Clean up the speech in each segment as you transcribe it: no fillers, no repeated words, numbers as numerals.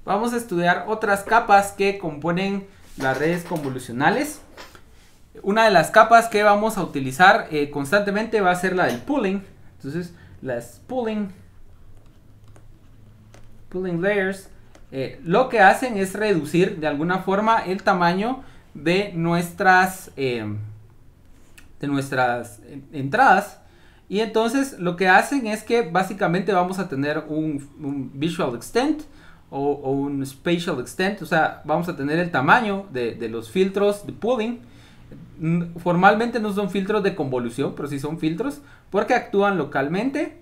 vamos a estudiar otras capas que componen las redes convolucionales. Una de las capas que vamos a utilizar constantemente va a ser la del pooling. Entonces, las pooling layers lo que hacen es reducir de alguna forma el tamaño de nuestras entradas. Y entonces lo que hacen es que básicamente vamos a tener un visual extent o un spatial extent. O sea, vamos a tener el tamaño de los filtros de pooling. Formalmente no son filtros de convolución, pero sí son filtros porque actúan localmente.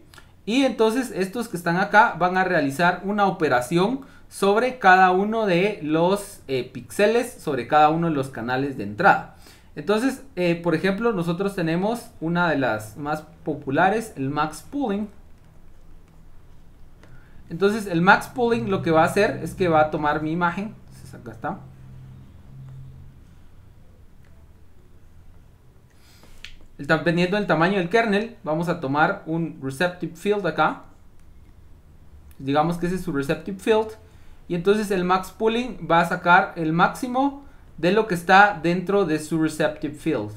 Y entonces estos que están acá van a realizar una operación sobre cada uno de los píxeles, sobre cada uno de los canales de entrada. Entonces, por ejemplo, nosotros tenemos una de las más populares, el max pooling. Entonces, el max pooling lo que va a hacer es que va a tomar mi imagen. Entonces, acá está. Dependiendo del tamaño del kernel, vamos a tomar un receptive field acá. Digamos que ese es su receptive field. Y entonces el max pooling va a sacar el máximo de lo que está dentro de su receptive field.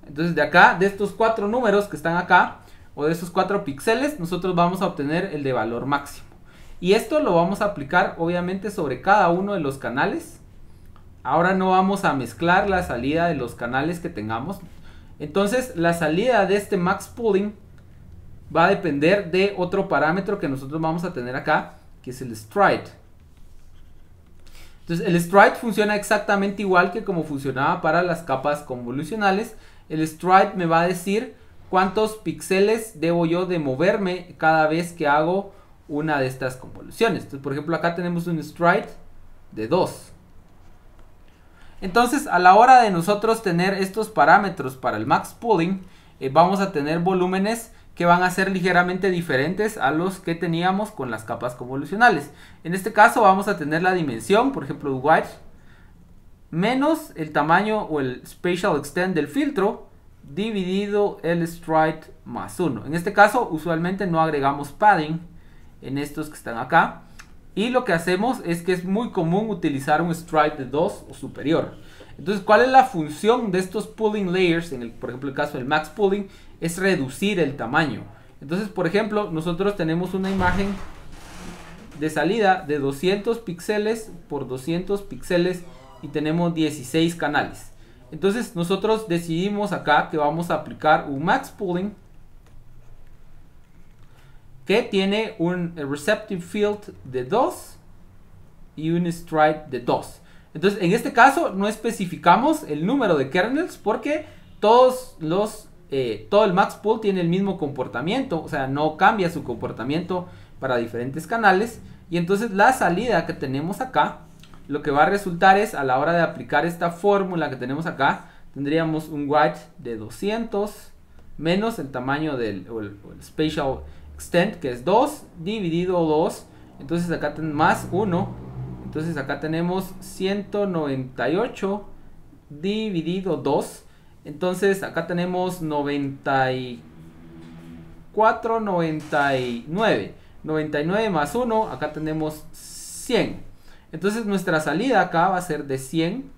Entonces de acá, de estos 4 números que están acá, o de esos 4 píxeles, nosotros vamos a obtener el de valor máximo. Y esto lo vamos a aplicar obviamente sobre cada uno de los canales. Ahora no vamos a mezclar la salida de los canales que tengamos. Entonces la salida de este max pooling va a depender de otro parámetro que nosotros vamos a tener acá, que es el stride. Entonces el stride funciona exactamente igual que como funcionaba para las capas convolucionales. El stride me va a decir cuántos píxeles debo yo de moverme cada vez que hago una de estas convoluciones. Entonces, por ejemplo, acá tenemos un stride de 2. Entonces, a la hora de nosotros tener estos parámetros para el max pooling, vamos a tener volúmenes que van a ser ligeramente diferentes a los que teníamos con las capas convolucionales. En este caso vamos a tener la dimensión, por ejemplo, el width, menos el tamaño o el spatial extent del filtro, dividido el stride más 1. En este caso, usualmente no agregamos padding en estos que están acá. Y lo que hacemos es que es muy común utilizar un stride de 2 o superior. Entonces, ¿cuál es la función de estos pooling layers? Por ejemplo, el caso del max pooling es reducir el tamaño. Entonces, por ejemplo, nosotros tenemos una imagen de salida de 200 píxeles por 200 píxeles y tenemos 16 canales. Entonces, nosotros decidimos acá que vamos a aplicar un max pooling que tiene un receptive field de 2 y un stride de 2. Entonces, en este caso no especificamos el número de kernels porque todo el max pool tiene el mismo comportamiento, o sea, no cambia su comportamiento para diferentes canales. Y entonces la salida que tenemos acá, lo que va a resultar es, a la hora de aplicar esta fórmula que tenemos acá, tendríamos un width de 200 menos el tamaño del el spatial extent, que es 2 dividido 2. Entonces acá más 1. Entonces acá tenemos 198 dividido 2. Entonces acá tenemos 94, 99. 99 más 1, acá tenemos 100. Entonces nuestra salida acá va a ser de 100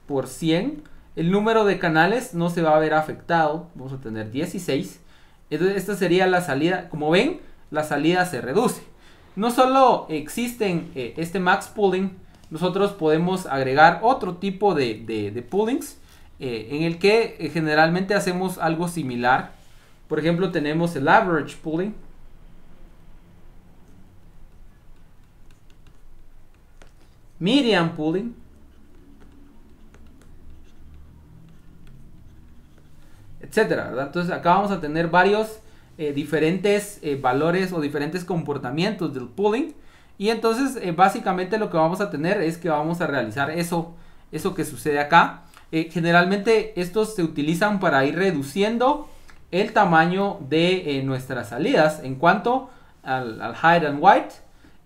por 100. El número de canales no se va a ver afectado. Vamos a tener 16. Entonces esta sería la salida. Como ven, la salida se reduce. No solo existen este max pooling, nosotros podemos agregar otro tipo de poolings en el que generalmente hacemos algo similar. Por ejemplo, tenemos el average pooling, median pooling, etcétera, ¿verdad? Entonces acá vamos a tener varios diferentes valores o diferentes comportamientos del pooling. Y entonces básicamente lo que vamos a tener es que vamos a realizar eso que sucede acá. Generalmente estos se utilizan para ir reduciendo el tamaño de nuestras salidas en cuanto al height and width.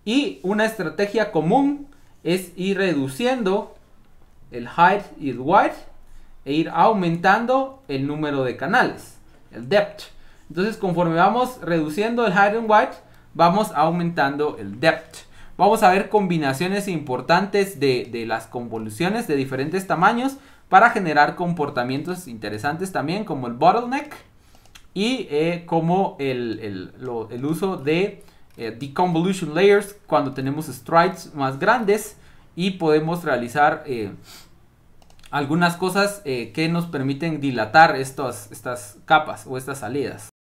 Y una estrategia común es ir reduciendo el height y el width e ir aumentando el número de canales, el depth. Entonces, conforme vamos reduciendo el height and width, vamos aumentando el depth. Vamos a ver combinaciones importantes de las convoluciones de diferentes tamaños para generar comportamientos interesantes también, como el bottleneck y como el uso de deconvolution layers cuando tenemos strides más grandes y podemos realizar algunas cosas que nos permiten dilatar estas capas o estas salidas.